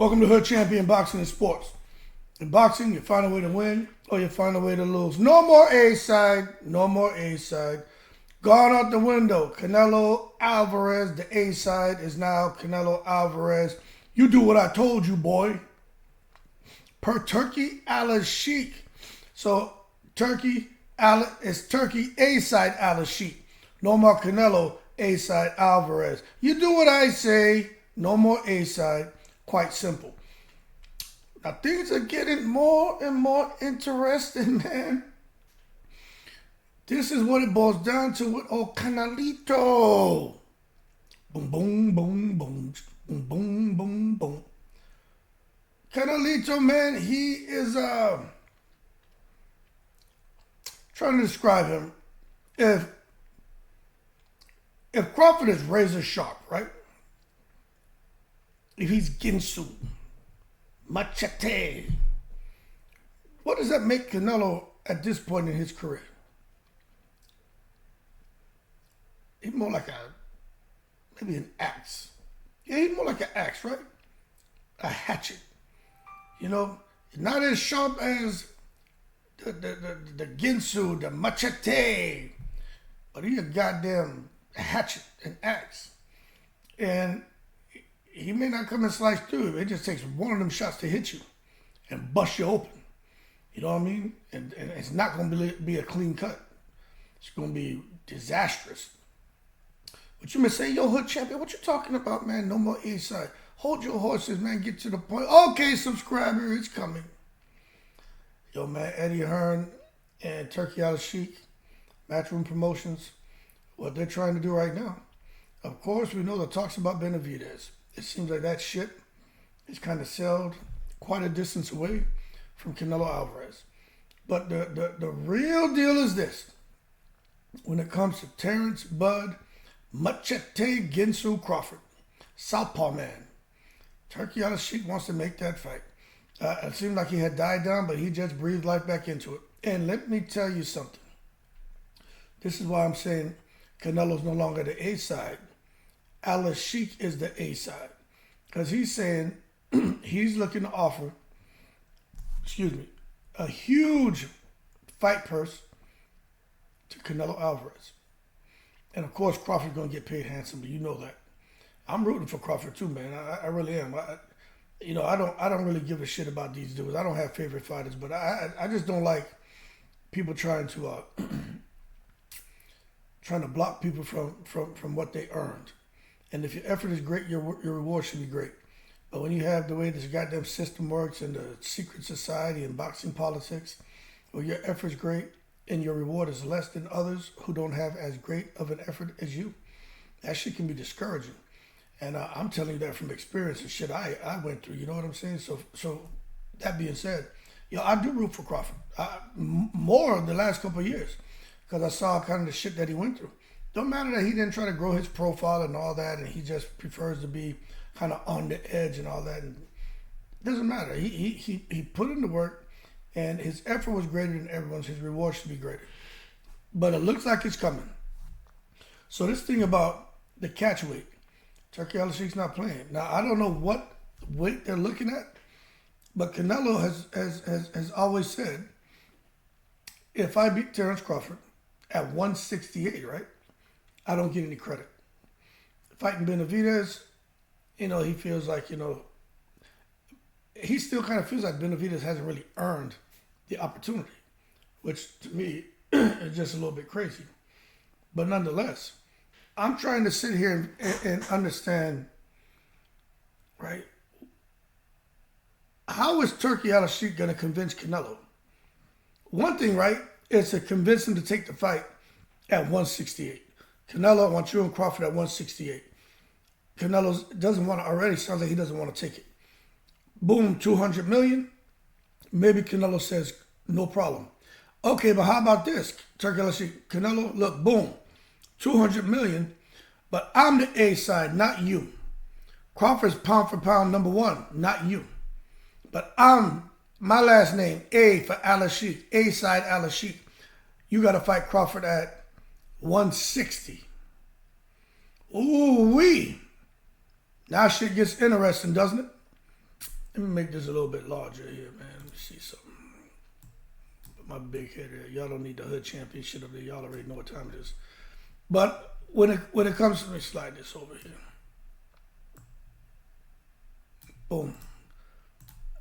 Welcome to Hood Champion Boxing and Sports. In boxing, you find a way to win or you find a way to lose. No more A-side. No more A-side. Gone out the window. Canelo Alvarez, the A-side, is now Canelo Alvarez. You do what I told you, boy. Per Turki Alalshikh. So, Turki A-side Alalshikh. No more Canelo A-side Alvarez. You do what I say. No more A-side. Quite simple. Now things are getting more and more interesting, man. This is what it boils down to with old Canelito. Boom, boom, boom, boom, boom, boom, boom, boom. Canelito, man, he is trying to describe him. If Crawford is razor sharp, right? If he's Ginsu, Machete, what does that make Canelo at this point in his career? He's more like maybe an axe. Yeah, he's more like an axe, right? A hatchet. You know, not as sharp as the Ginsu, the Machete, but he's a goddamn hatchet, an axe. And he may not come and slice through. It just takes one of them shots to hit you and bust you open. You know what I mean? And it's not going to be a clean cut. It's going to be disastrous. But you may say, yo, Hood Champion, what you talking about, man? No more A-side. Hold your horses, man. Get to the point. Okay, subscriber, it's coming. Yo, man, Eddie Hearn and Turki Alalshikh, Matchroom Promotions, what they're trying to do right now. Of course, we know the talks about Benavidez. It seems like that shit is kind of sailed quite a distance away from Canelo Alvarez. But the real deal is this. When it comes to Terrence Bud, Machete Ginsu Crawford, Southpaw man, Turki Alalshikh wants to make that fight. It seemed like he had died down, but he just breathed life back into it. And let me tell you something. This is why I'm saying Canelo's no longer the A-side. Alalshikh is the A-side. Because he's saying he's looking to offer, a huge fight purse to Canelo Alvarez. And of course, Crawford's going to get paid handsomely. You know that. I'm rooting for Crawford too, man. I really am. I don't really give a shit about these dudes. I don't have favorite fighters, but I just don't like people trying to block people from what they earned. And if your effort is great, your reward should be great. But when you have the way this goddamn system works and the secret society and boxing politics, where your effort's great and your reward is less than others who don't have as great of an effort as you, that shit can be discouraging. And I'm telling you that from experience and shit I went through. You know what I'm saying? So that being said, I do root for Crawford. More the last couple of years because I saw kind of the shit that he went through. Don't matter that he didn't try to grow his profile and all that, and he just prefers to be kind of on the edge and all that. And it doesn't matter. He put in the work, and his effort was greater than everyone's. His reward should be greater. But it looks like it's coming. So this thing about the catchweight, Turki Alalshikh's not playing. Now, I don't know what weight they're looking at, but Canelo has always said, if I beat Terrence Crawford at 168, right, I don't get any credit. Fighting Benavidez, he feels like, he still kind of feels like Benavidez hasn't really earned the opportunity, which to me is just a little bit crazy. But nonetheless, I'm trying to sit here and understand, right? How is Turki Alalshikh going to convince Canelo? One thing, right, is to convince him to take the fight at 168. Canelo wants you and Crawford at 168. Canelo doesn't want to already. Sounds like he doesn't want to take it. Boom, 200 million. Maybe Canelo says, no problem. Okay, but how about this? Turki Alalshikh, Canelo, look, boom, 200 million, but I'm the A side, not you. Crawford's pound for pound number one, not you. But my last name, A for Alalshikh, A side Alalshikh. You got to fight Crawford at 160. Ooh-wee. Now shit gets interesting, doesn't it? Let me make this a little bit larger here, man. Let me see something. Put my big head here. Y'all don't need the Hood Championship up there. Y'all already know what time it is. But when it comes to, let me slide this over here. Boom.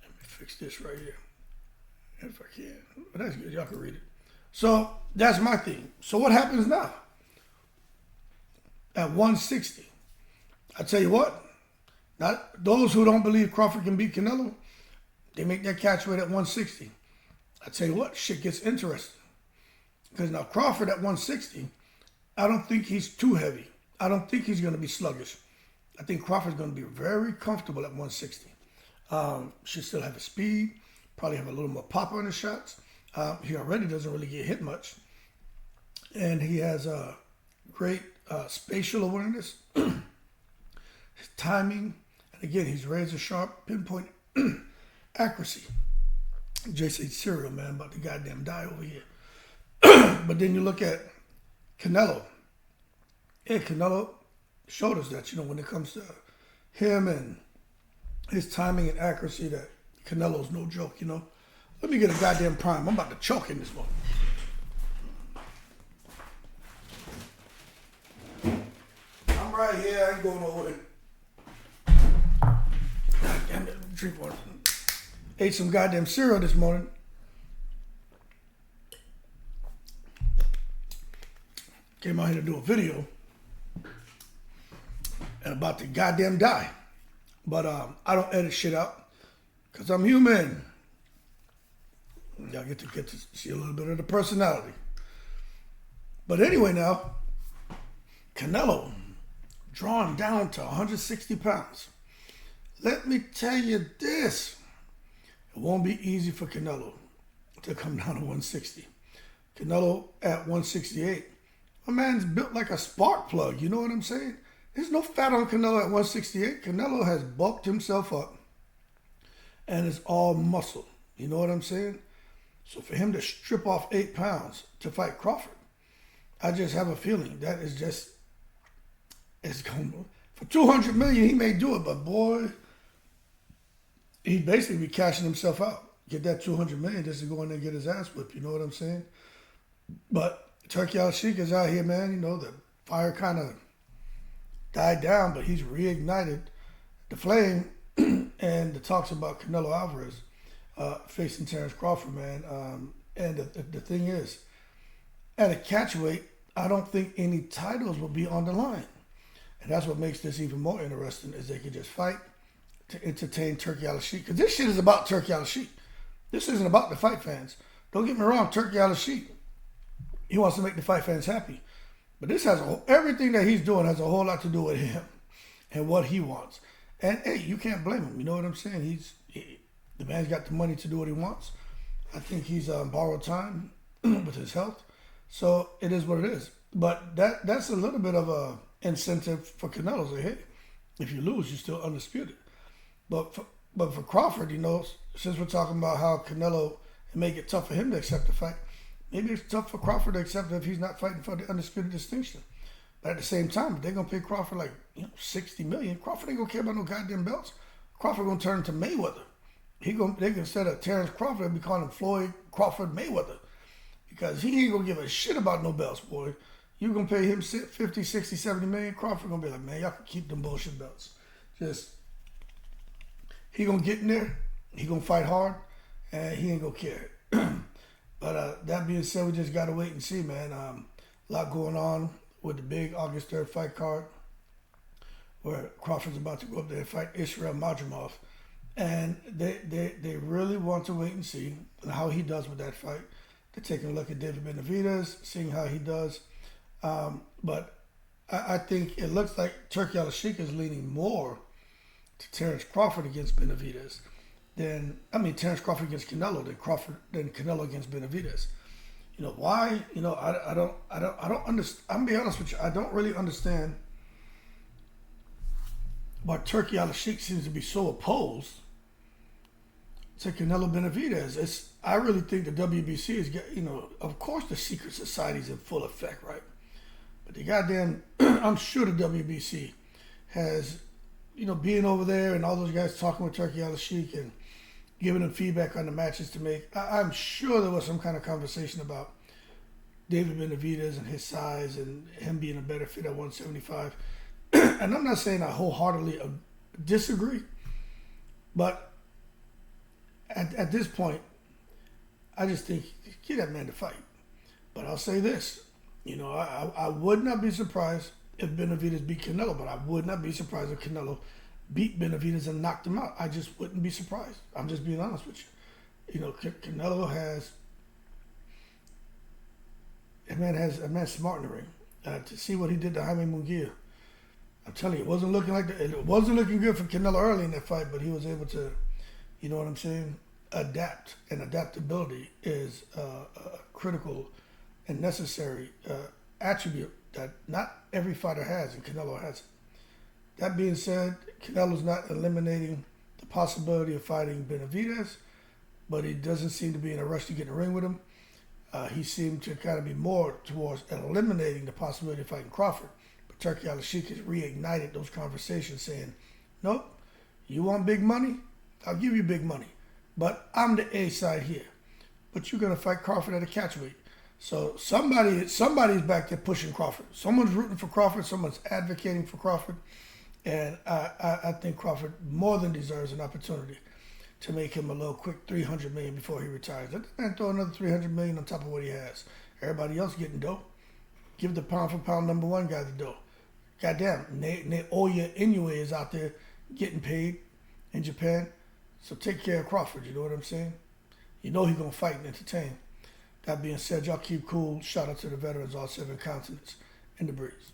Let me fix this right here. If I can. But that's good. Y'all can read it. So that's my thing. So what happens now? At 160. I tell you what. Not those who don't believe Crawford can beat Canelo, they make that catch weight at 160. I tell you what, shit gets interesting. Because now Crawford at 160, I don't think he's too heavy. I don't think he's going to be sluggish. I think Crawford's going to be very comfortable at 160. Should still have his speed, probably have a little more pop on his shots. He already doesn't really get hit much. And he has a great spatial awareness, his timing, and again, he's razor sharp, pinpoint accuracy. J.C. Serial, man, about to goddamn die over here. But then you look at Canelo. Yeah, Canelo showed us that, when it comes to him and his timing and accuracy, that Canelo's no joke, Let me get a goddamn prime. I'm about to choke in this one. I'm right here. I ain't going nowhere. God damn it. Let me drink water. Ate some goddamn cereal this morning. Came out here to do a video. And about to goddamn die. But I don't edit shit out. Because I'm human. Y'all get to see a little bit of the personality. But anyway now, Canelo, drawn down to 160 pounds. Let me tell you this. It won't be easy for Canelo to come down to 160. Canelo at 168. My man's built like a spark plug, you know what I'm saying? There's no fat on Canelo at 168. Canelo has bulked himself up and is all muscle. You know what I'm saying? So for him to strip off 8 pounds to fight Crawford, I just have a feeling that is just, it's going, for 200 million he may do it, but boy, he'd basically be cashing himself out. Get that 200 million just to go in there and get his ass whipped, you know what I'm saying? But Turki Alalshikh is out here, man, the fire kind of died down, but he's reignited the flame. And the talks about Canelo Alvarez facing Terence Crawford, man. And the thing is, at a catchweight, I don't think any titles will be on the line. And that's what makes this even more interesting, is they can just fight to entertain Turki Alalshikh. Because this shit is about Turki Alalshikh. This isn't about the fight fans. Don't get me wrong, Turki Alalshikh, he wants to make the fight fans happy. But this has everything that he's doing has a whole lot to do with him and what he wants. And hey, you can't blame him. You know what I'm saying? The man's got the money to do what he wants. I think he's on borrowed time with his health. So it is what it is. But that's a little bit of a incentive for Canelo. Say, hey, if you lose, you're still undisputed. But for Crawford, since we're talking about how Canelo, it may get tough for him to accept the fight, maybe it's tough for Crawford to accept it if he's not fighting for the undisputed distinction. But at the same time, if they're going to pay Crawford like 60 million, Crawford ain't going to care about no goddamn belts. Crawford going to turn into Mayweather. They can, instead of Terence Crawford, they'll be calling him Floyd Crawford Mayweather. Because he ain't going to give a shit about no belts, boy. You going to pay him 50, 60, 70 million, Crawford going to be like, man, y'all can keep them bullshit belts. He going to get in there, he going to fight hard, and he ain't going to care. But that being said, we just got to wait and see, man. A lot going on with the big August 3rd fight card, where Crawford's about to go up there and fight Israel Madrimov. And they really want to wait and see how he does with that fight. They're taking a look at David Benavidez, seeing how he does. But I think it looks like Turki Alalshikh is leaning more to Terence Crawford against Benavidez Terence Crawford against Canelo than Canelo against Benavidez. You know why? I don't understand. I'm gonna be honest with you. I don't really understand why Turki Alalshikh seems to be so opposed to Canelo Benavidez. I really think the WBC is, of course the secret society's in full effect, right? But the goddamn, I'm sure the WBC has being over there and all those guys talking with Turki Alalshikh and giving them feedback on the matches to make, I'm sure there was some kind of conversation about David Benavidez and his size and him being a better fit at 175. And I'm not saying I wholeheartedly disagree, but at this point, I just think give that man to fight. But I'll say this, I would not be surprised if Benavidez beat Canelo, but I would not be surprised if Canelo beat Benavidez and knocked him out. I just wouldn't be surprised. I'm just being honest with you. Canelo has a man smart in the ring. To see what he did to Jaime Munguia, I'm telling you, it wasn't looking it wasn't looking good for Canelo early in that fight, but he was able to, you know what I'm saying, adapt. And adaptability is a critical and necessary attribute that not every fighter has, and Canelo has it. That being said, Canelo's not eliminating the possibility of fighting Benavidez, but he doesn't seem to be in a rush to get in the ring with him. He seemed to kind of be more towards eliminating the possibility of fighting Crawford. But Turki Alalshikh has reignited those conversations, saying, nope, you want big money? I'll give you big money. But I'm the A side here. But you're going to fight Crawford at a catchweight. So somebody's back there pushing Crawford. Someone's rooting for Crawford. Someone's advocating for Crawford. And I think Crawford more than deserves an opportunity to make him a little quick $300 million before he retires. Let the man throw another $300 million on top of what he has. Everybody else getting dough. Give the pound for pound number one guy the dough. Goddamn, Naoya Inoue is out there getting paid in Japan. So take care of Crawford, you know what I'm saying? You know he's going to fight and entertain. That being said, y'all keep cool. Shout out to the veterans, all 7 continents, in the breeze.